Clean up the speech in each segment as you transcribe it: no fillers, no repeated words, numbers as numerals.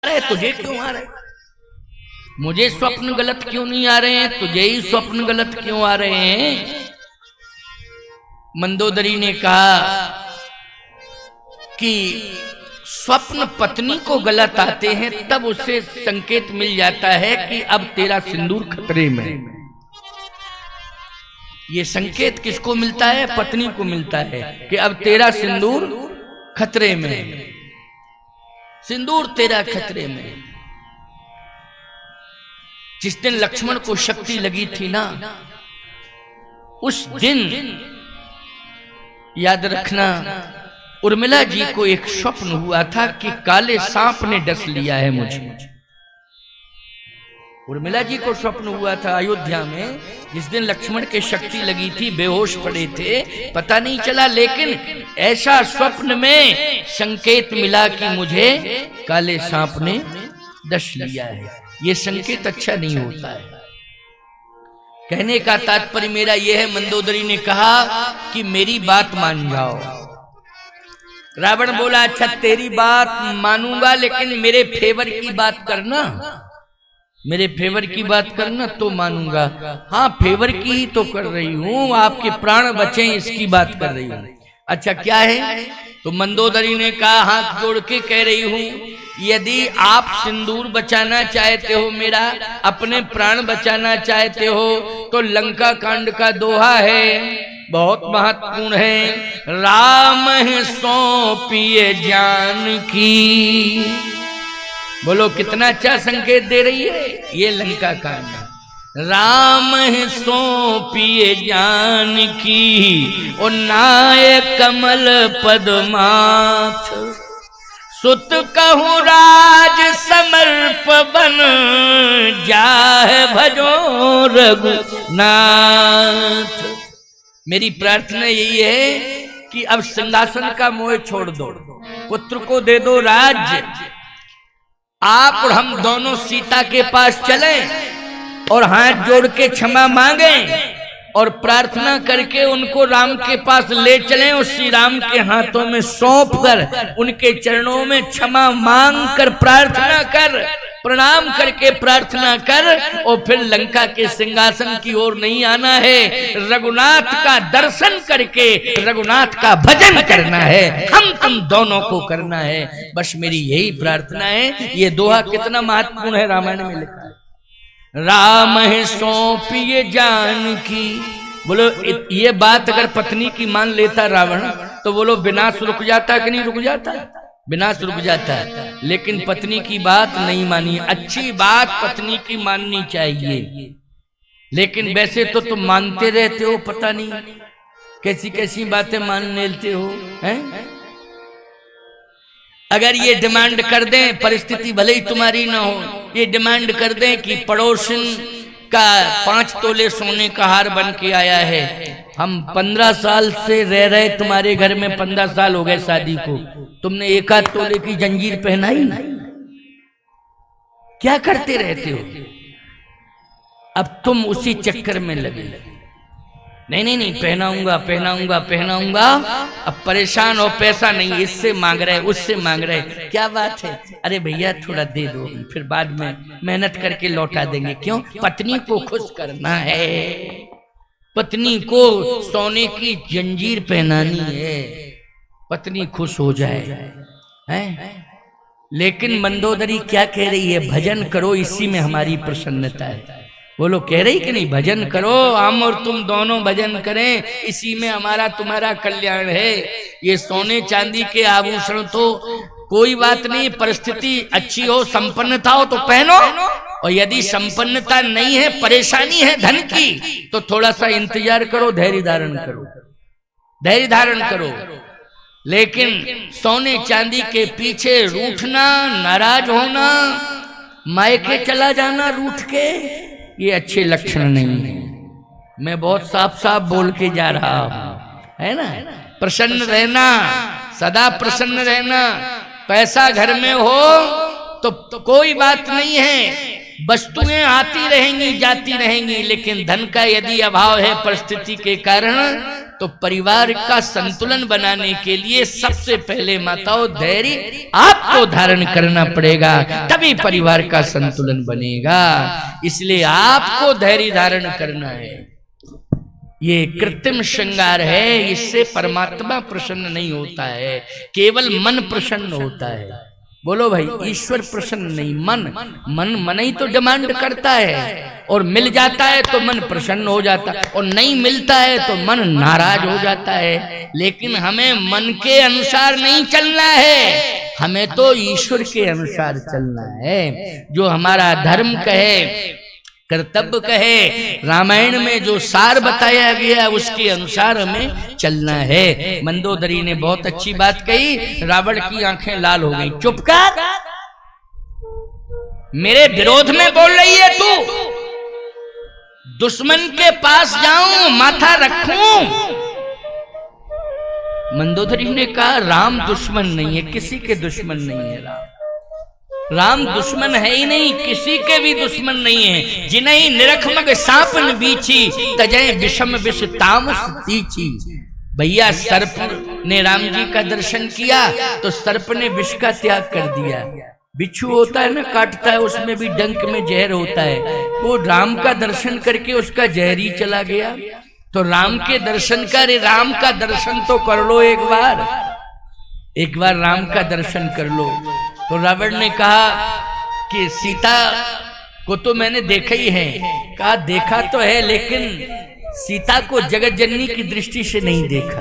रहे, तुझे क्यों आ रहे? मुझे स्वप्न गलत क्यों नहीं आ रहे हैं, तुझे ही स्वप्न गलत क्यों आ रहे हैं? मंदोदरी ने कहा कि स्वप्न पत्नी को गलत आते हैं तब उससे संकेत मिल जाता है कि अब तेरा सिंदूर खतरे में। ये संकेत किसको मिलता है? पत्नी को मिलता है कि अब तेरा सिंदूर खतरे में, सिंदूर तेरा खतरे में। जिस दिन लक्ष्मण को शक्ति लगी थी ना, उस दिन याद रखना उर्मिला जी को एक स्वप्न हुआ था कि काले सांप ने डस लिया है मुझे। उर्मिला जी को स्वप्न हुआ था अयोध्या में, जिस दिन लक्ष्मण के शक्ति लगी थी, बेहोश पड़े थे, पता नहीं चला, लेकिन ऐसा स्वप्न में संकेत मिला कि मुझे काले सांप ने डस लिया है। ये संकेत अच्छा नहीं होता है। कहने का तात्पर्य मेरा यह है, मंदोदरी ने कहा कि मेरी बात मान जाओ। रावण बोला अच्छा तेरी बात मानूंगा, लेकिन मेरे फेवर की बात करना, मेरे फेवर की बात करना तो मानूंगा। हाँ फेवर की ही तो कर रही हूं, आपके प्राण बचे इसकी बात कर रही हूं। अच्छा क्या है? तो मंदोदरी ने कहा हाथ जोड़ के कह रही हूं, यदि आप सिंदूर बचाना चाहते हो, मेरा अपने प्राण बचाना चाहते हो, तो लंका कांड का दोहा है, बहुत महत्वपूर्ण है। राम है सौंपिए जानकी। बोलो कितना अच्छा संकेत दे रही है ये लंका कांड। राम है सौंपिए जानकी, और नाय कमल पद्माथ, सुत कहूँ राज समर्प बन, जाह भजो रघुनाथ। मेरी प्रार्थना यही है कि अब सिंहासन का मोह छोड़ दो, पुत्र को दे दो राज्य। आप और हम दोनों सीता के पास चलें और हाथ जोड़ के क्षमा मांगें और प्रार्थना करके उनको राम के पास ले चलें और श्री राम के हाथों में सौंप कर उनके चरणों में क्षमा मांग कर प्रार्थना कर, प्रणाम करके प्रार्थना कर, और फिर लंका के सिंहासन की ओर नहीं आना है, रघुनाथ का दर्शन करके रघुनाथ का भजन करना है, हम तुम दोनों को करना है। बस मेरी यही प्रार्थना है। ये दोहा कितना महत्वपूर्ण है, रामायण में लिखा है। राम है सौंपिए जानकी। बोलो ये बात अगर पत्नी की मान लेता रावण, तो बोलो विनाश रुक जाता कि नहीं रुक जाता? विनाश रुक जाता है। लेकिन पत्नी की बात नहीं मानी। अच्छी बात पत्नी की माननी चाहिए, लेकिन वैसे तो तुम मानते रहते हो, पता नहीं कैसी कैसी बातें मान लेते हो हैं? अगर ये डिमांड कर दें, परिस्थिति भले ही तुम्हारी ना हो, ये डिमांड कर दें कि पड़ोसन का 5 तोले सोने का हार बन के आया है, हम 15 साल से रह रहे तुम्हारे घर में, 15 साल हो गए शादी को, तुमने 1 तोले की जंजीर पहनाई, क्या करते रहते हो? अब तुम उसी चक्कर में लगे, नहीं नहीं नहीं पहनाऊंगा पहनाऊंगा पहनाऊंगा। अब परेशान हो, पैसा नहीं, इससे मांग रहे उससे मांग रहे, क्या बात है? अरे भैया थोड़ा दे दो, फिर बाद में मेहनत करके लौटा देंगे। क्यों? पत्नी को खुश करना है, पत्नी को सोने की जंजीर पहनानी है, पत्नी खुश हो जाए हैं? लेकिन मंदोदरी क्या कह रही है? भजन करो, इसी में हमारी प्रसन्नता है। वो लोग कह रही कि नहीं, भजन करो, हम और तुम दोनों भजन करें, इसी में हमारा तुम्हारा कल्याण है। ये सोने चांदी के आभूषण तो कोई बात नहीं, परिस्थिति अच्छी हो, संपन्नता हो तो पहनो, और यदि संपन्नता नहीं है, परेशानी है धन की, तो थोड़ा सा इंतजार करो, धैर्य धारण करो, धैर्य धारण करो। लेकिन सोने चांदी के पीछे रूठना, नाराज होना, मायके चला जाना रूठ के, ये अच्छे लक्षण नहीं है। मैं बहुत साफ साफ बोल के जा रहा हूं, है ना? प्रसन्न रहना, सदा प्रसन्न रहना। पैसा घर में हो तो कोई बात नहीं है, वस्तुएं आती रहेंगी जाती रहेंगी, लेकिन धन का यदि अभाव है परिस्थिति के कारण, तो परिवार का संतुलन बनाने के लिए सबसे पहले माताओं धैर्य आपको धारण करना पड़ेगा, तभी परिवार का संतुलन बनेगा। इसलिए आपको धैर्य धारण करना है। ये कृत्रिम श्रृंगार है, इससे परमात्मा प्रसन्न नहीं होता है, केवल मन प्रसन्न होता है। बोलो भाई, ईश्वर प्रसन्न नहीं, मन ही तो डिमांड करता है, और मिल जाता है तो मन प्रसन्न हो जाता है, और नहीं मिलता है तो मन नाराज हो जाता है। लेकिन हमें मन के अनुसार नहीं चलना है, हमें तो ईश्वर के अनुसार चलना है। जो हमारा धर्म कहे, कर्तव्य कहे, रामायण में जो सार बताया गया उसके अनुसार हमें चलना है। मंदोदरी ने बहुत अच्छी बात कही, रावण की आंखें लाल हो गई। चुप कर, मेरे विरोध में बोल रही है तू? दुश्मन के पास जाऊं, माथा रखूं? मंदोदरी ने कहा राम दुश्मन नहीं है, किसी के दुश्मन नहीं है। राम दुश्मन है ही नहीं, किसी के भी दुश्मन नहीं है। जिन्हें निरखमग सांपन बीची, तजय विषम विष तामस तीची। भैया, सर्प ने राम जी का दर्शन किया तो सर्प ने विष का त्याग कर दिया। बिच्छू होता है ना, काटता है, उसमें भी डंक में जहर होता है। वो राम का दर्शन करके उसका जहर ही चला गया। तो राम के दर्शन कर, राम का दर्शन तो कर लो एक बार राम का दर्शन कर लो। तो रावण ने कहा कि सीता को तो मैंने देखा ही है। कहा देखा तो है, लेकिन सीता को जगत जननी की दृष्टि से नहीं देखा,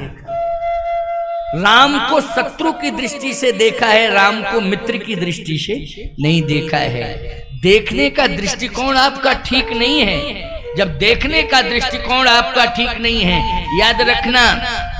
राम को शत्रु की दृष्टि से देखा है, राम को मित्र की दृष्टि से नहीं देखा है। देखने का दृष्टिकोण आपका ठीक नहीं है। जब देखने का दृष्टिकोण आपका ठीक नहीं है, याद रखना,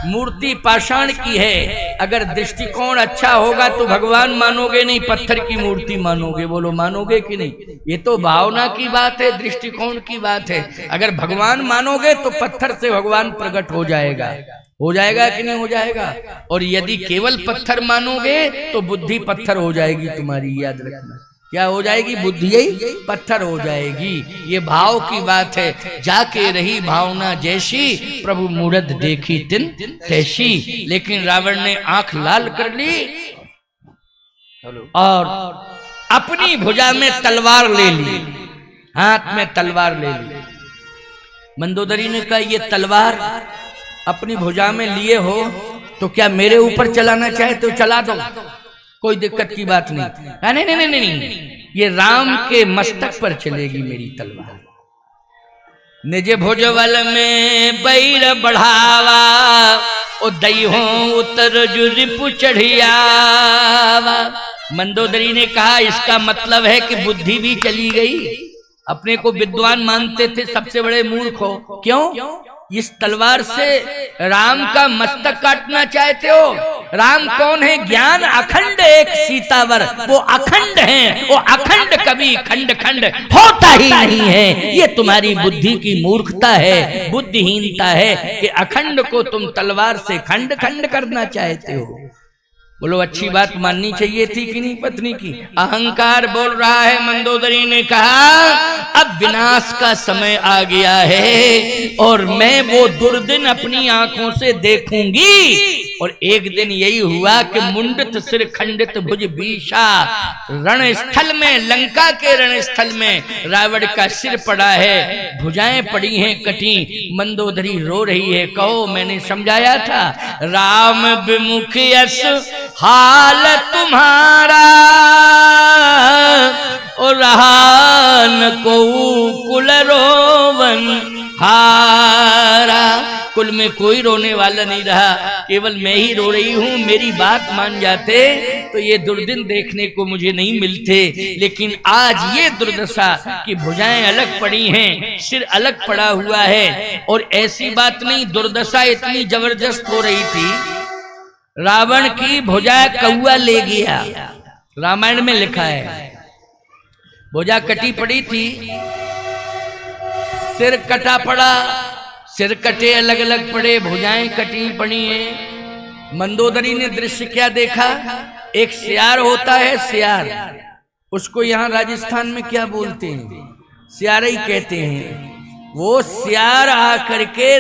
मूर्ति पाषाण की है, अगर दृष्टिकोण अच्छा होगा तो भगवान मानोगे, नहीं पत्थर की मूर्ति मानोगे। बोलो, मानोगे कि नहीं? ये तो भावना की बात है, दृष्टिकोण की बात है। अगर भगवान मानोगे तो पत्थर से भगवान प्रकट हो जाएगा कि नहीं हो जाएगा? और यदि केवल पत्थर मानोगे तो बुद्धि पत्थर हो जाएगी तुम्हारी। याद रखना, क्या हो जाएगी? बुद्धि ही पत्थर हो जाएगी। ये भाव की बात है। जाके रही भावना जैसी, प्रभु मूरत देखी तिन तैसी। लेकिन रावण ने आंख लाल कर ली और अपनी भुजा में तलवार ले ली, हाथ में तलवार ले ली। मंदोदरी ने कहा ये तलवार अपनी भुजा में लिए हो तो क्या मेरे ऊपर चलाना चाहे तो चला दो, कोई दिक्कत की बात नहीं। नहीं, ये राम के मस्तक पर चलेगी मेरी तलवार। निज भुजबल में बैर बढ़ावा, ओ दई हो उतर जुरिपु चढ़ियावा। मंदोदरी ने कहा इसका मतलब है कि बुद्धि भी चली गई। अपने को विद्वान मानते थे, सबसे बड़े मूर्ख हो। क्यों? इस तलवार से राम का मस्तक काटना चाहते हो? राम कौन है? ज्ञान अखंड एक सीतावर, वो अखंड है। वो अखंड कभी खंड खंड होता ही नहीं है। ये तुम्हारी बुद्धि की मूर्खता है, बुद्धिहीनता है कि अखंड को तुम तलवार से खंड खंड करना चाहते हो। बोलो, अच्छी बात माननी चाहिए थी कि नहीं पत्नी की? अहंकार बोल रहा है। मंदोदरी ने कहा अब विनाश का समय आ गया है और मैं वो दुर्दिन अपनी आंखों से देखूंगी। और एक दिन यही हुआ कि मुंडित सिर खंडित भुज बीशा, रणस्थल में, लंका के रणस्थल में रावण का सिर पड़ा है, भुजाएं पड़ी हैं कटी। मंदोदरी रो रही है। कहो, मैंने समझाया था, राम विमुख यस हाल तुम्हारा, और रहा न को कुल रोवन हारा। कुल में कोई रोने वाला नहीं रहा, केवल मैं ही रो रही हूं। मेरी बात मान जाते तो ये दुर्दिन देखने को मुझे नहीं मिलते। लेकिन आज ये दुर्दशा कि भुजाएं अलग पड़ी हैं, सिर अलग पड़ा हुआ है। और ऐसी बात नहीं, दुर्दशा इतनी जबरदस्त हो रही थी, रावण की भुजा कौआ ले गया। रामायण में लिखा है, भुजा कटी पड़ी थी, सिर कटा पड़ा, सिर कटे अलग अलग पड़े, भुजाएं कटी पड़ी हैं। मंदोदरी ने दृश्य क्या देखा? एक सियार होता है, सियार, उसको यहाँ राजस्थान में क्या बोलते हैं? सियार ही कहते हैं। वो सियार आकर के